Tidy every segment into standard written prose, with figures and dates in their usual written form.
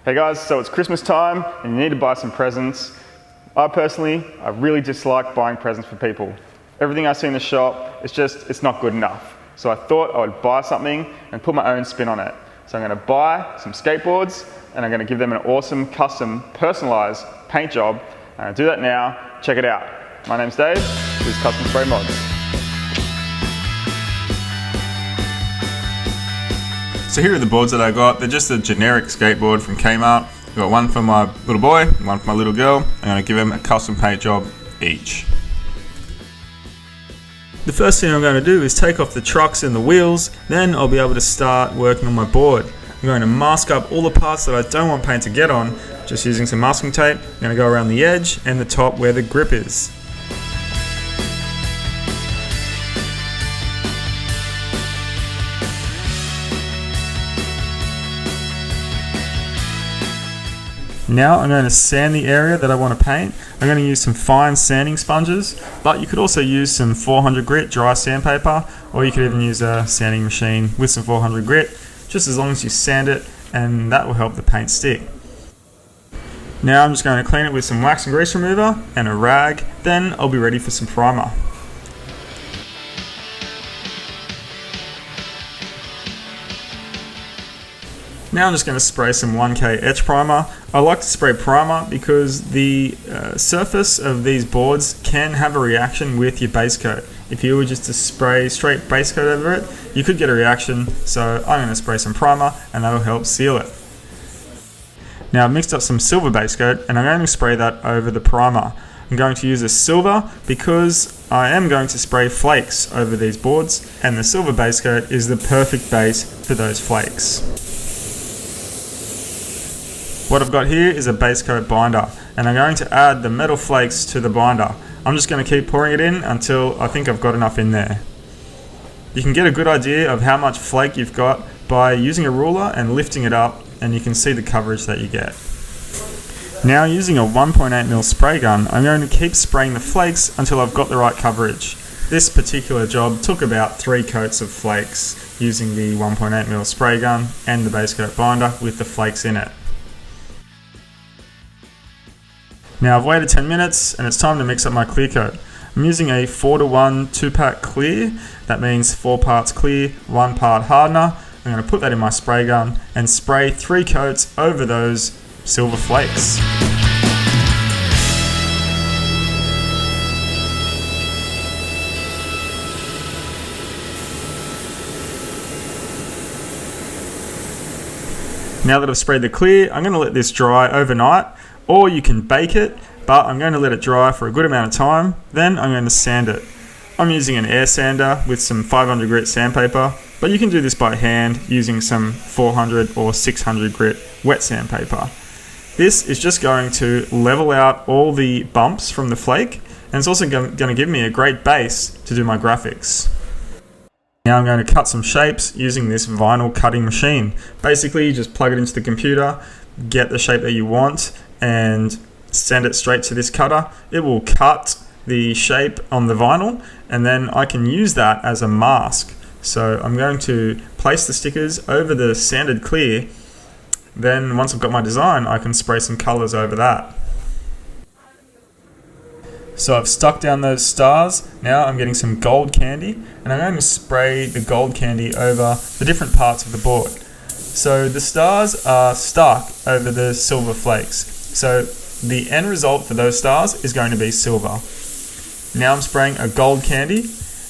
Hey guys, so it's Christmas time and you need to buy some presents. I really dislike buying presents for people. Everything I see in the shop, it's not good enough. So I thought I would buy something and put my own spin on it. So I'm going to buy some skateboards and I'm going to give them an awesome, custom, personalized paint job. I'm going to do that now. Check it out. My name's Dave. This is Custom Spray Mods. So here are the boards that I got. They're just a generic skateboard from Kmart. I've got one for my little boy, one for my little girl. I'm going to give them a custom paint job each. The first thing I'm going to do is take off the trucks and the wheels, then I'll be able to start working on my board. I'm going to mask up all the parts that I don't want paint to get on, just using some masking tape. I'm going to go around the edge and the top where the grip is. Now I'm going to sand the area that I want to paint. I'm going to use some fine sanding sponges, but you could also use some 400 grit dry sandpaper, or you could even use a sanding machine with some 400 grit, just as long as you sand it, and that will help the paint stick. Now I'm just going to clean it with some wax and grease remover and a rag, then I'll be ready for some primer. Now I'm just going to spray some 1K etch primer. I like to spray primer because the surface of these boards can have a reaction with your base coat. If you were just to spray straight base coat over it, you could get a reaction, so I'm going to spray some primer and that'll help seal it. Now I've mixed up some silver base coat and I'm going to spray that over the primer. I'm going to use a silver because I am going to spray flakes over these boards, and the silver base coat is the perfect base for those flakes. What I've got here is a base coat binder, and I'm going to add the metal flakes to the binder. I'm just going to keep pouring it in until I think I've got enough in there. You can get a good idea of how much flake you've got by using a ruler and lifting it up, and you can see the coverage that you get. Now, using a 1.8mm spray gun, I'm going to keep spraying the flakes until I've got the right coverage. This particular job took about 3 coats of flakes using the 1.8mm spray gun and the base coat binder with the flakes in it. Now I've waited 10 minutes and it's time to mix up my clear coat. I'm using a 4:1 2-pack clear. That means 4 parts clear, 1 part hardener. I'm going to put that in my spray gun and spray 3 coats over those silver flakes. Now that I've sprayed the clear, I'm going to let this dry overnight, or you can bake it, but I'm going to let it dry for a good amount of time, then I'm going to sand it. I'm using an air sander with some 500 grit sandpaper, but you can do this by hand using some 400 or 600 grit wet sandpaper. This is just going to level out all the bumps from the flake, and it's also going to give me a great base to do my graphics. Now I'm going to cut some shapes using this vinyl cutting machine. Basically, you just plug it into the computer, get the shape that you want, and send it straight to this cutter. It will cut the shape on the vinyl, and then I can use that as a mask. So I'm going to place the stickers over the sanded clear. Then once I've got my design, I can spray some colors over that. So I've stuck down those stars. Now I'm getting some gold candy, and I'm going to spray the gold candy over the different parts of the board. So the stars are stuck over the silver flakes. So the end result for those stars is going to be silver. Now I'm spraying a gold candy,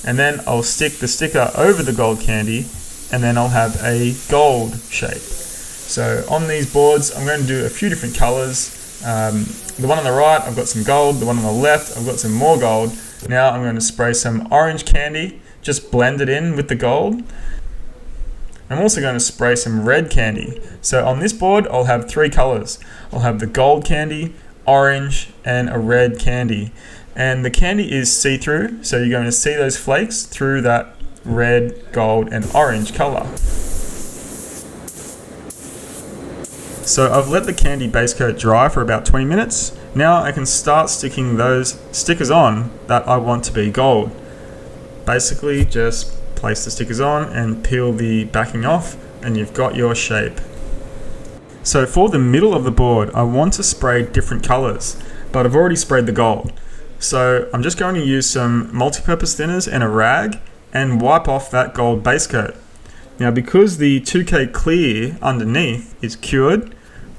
and then I'll stick the sticker over the gold candy, and then I'll have a gold shape. So on these boards, I'm going to do a few different colors. The one on the right, I've got some gold. The one on the left, I've got some more gold. Now I'm going to spray some orange candy, just blend it in with the gold. I'm also going to spray some red candy. So on this board, I'll have 3 colors. I'll have the gold candy, orange, and a red candy. And the candy is see-through, so you're going to see those flakes through that red, gold, and orange color. So I've let the candy base coat dry for about 20 minutes. Now I can start sticking those stickers on that I want to be gold. Basically, just place the stickers on and peel the backing off, and you've got your shape. So for the middle of the board, I want to spray different colors, but I've already sprayed the gold. So I'm just going to use some multi-purpose thinners and a rag and wipe off that gold base coat. Now because the 2K clear underneath is cured,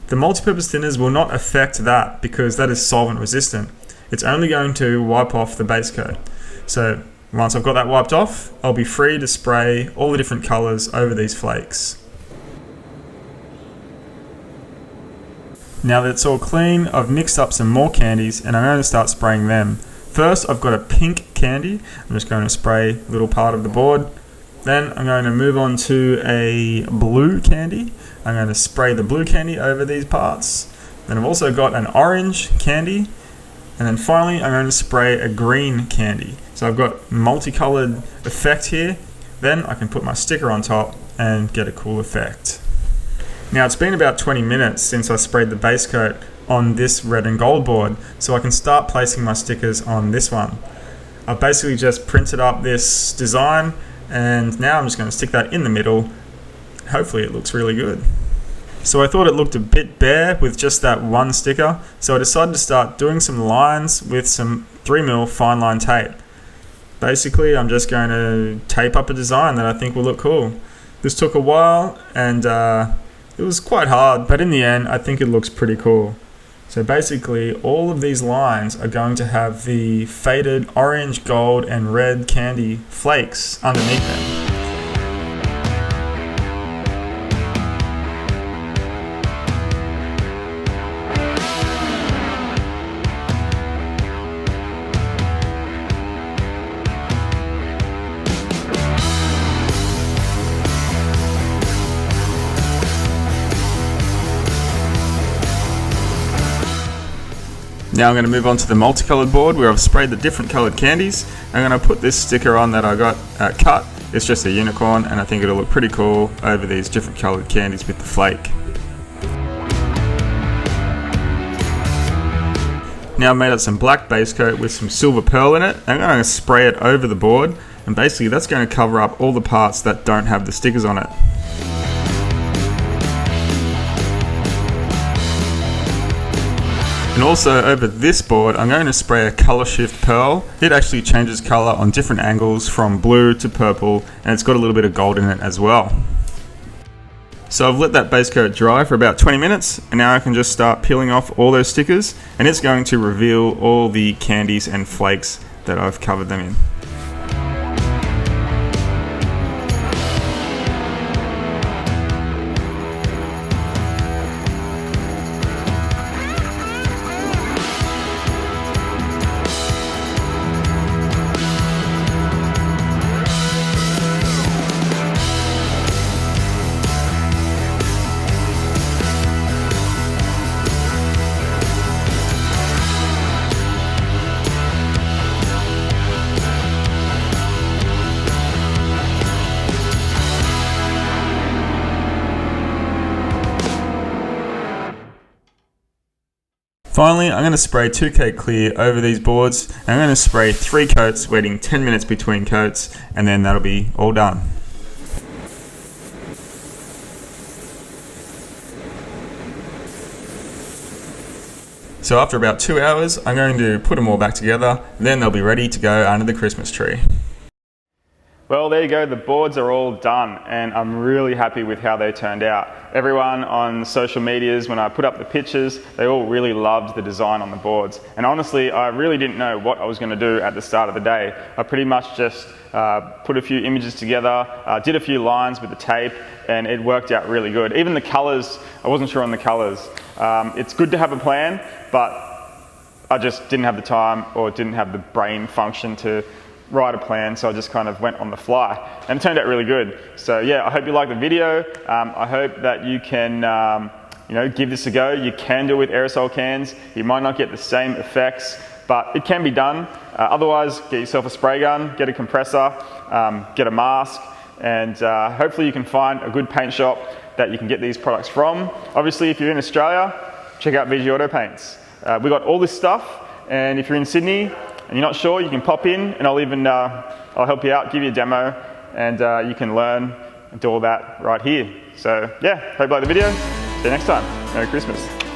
the multi-purpose thinners will not affect that because that is solvent resistant. It's only going to wipe off the base coat. So once I've got that wiped off, I'll be free to spray all the different colors over these flakes. Now that it's all clean, I've mixed up some more candies and I'm going to start spraying them. First, I've got a pink candy. I'm just going to spray a little part of the board. Then I'm going to move on to a blue candy. I'm going to spray the blue candy over these parts. Then I've also got an orange candy. And then finally, I'm going to spray a green candy. So I've got multicolored effect here. Then I can put my sticker on top and get a cool effect. Now it's been about 20 minutes since I sprayed the base coat on this red and gold board, so I can start placing my stickers on this one. I've basically just printed up this design and now I'm just going to stick that in the middle. Hopefully it looks really good. So I thought it looked a bit bare with just that one sticker, so I decided to start doing some lines with some 3mm fine line tape. Basically I'm just going to tape up a design that I think will look cool. This took a while and it was quite hard, but in the end, I think it looks pretty cool. So basically, all of these lines are going to have the faded orange, gold, and red candy flakes underneath them. Now I'm going to move on to the multicolored board where I've sprayed the different colored candies. I'm going to put this sticker on that I got at Cut. It's just a unicorn and I think it'll look pretty cool over these different colored candies with the flake. Now I've made up some black base coat with some silver pearl in it. I'm going to spray it over the board and basically that's going to cover up all the parts that don't have the stickers on it. And also over this board, I'm going to spray a color shift pearl. It actually changes color on different angles from blue to purple, and it's got a little bit of gold in it as well. So I've let that base coat dry for about 20 minutes, and now I can just start peeling off all those stickers, and it's going to reveal all the candies and flakes that I've covered them in. Finally, I'm going to spray 2K clear over these boards. I'm going to spray 3 coats, waiting 10 minutes between coats, and then that'll be all done. So after about 2 hours, I'm going to put them all back together, then they'll be ready to go under the Christmas tree. Well, there you go, the boards are all done and I'm really happy with how they turned out. Everyone on social medias, when I put up the pictures, they all really loved the design on the boards. And honestly, I really didn't know what I was going to do at the start of the day. I pretty much just put a few images together, did a few lines with the tape, and it worked out really good. Even the colors, I wasn't sure on the colors. It's good to have a plan, but I just didn't have the time or didn't have the brain function to write a plan, so I just kind of went on the fly and it turned out really good. So yeah, I hope you liked the video. I hope that you can give this a go. You can do it with aerosol cans. You might not get the same effects, but it can be done. Otherwise, get yourself a spray gun, get a compressor, get a mask, and hopefully you can find a good paint shop that you can get these products from. Obviously, if you're in Australia, check out VG Auto Paints. We got all this stuff, and if you're in Sydney and you're not sure, you can pop in and I'll help you out, give you a demo, and you can learn and do all that right here. So yeah, hope you like the video. See you next time. Merry Christmas.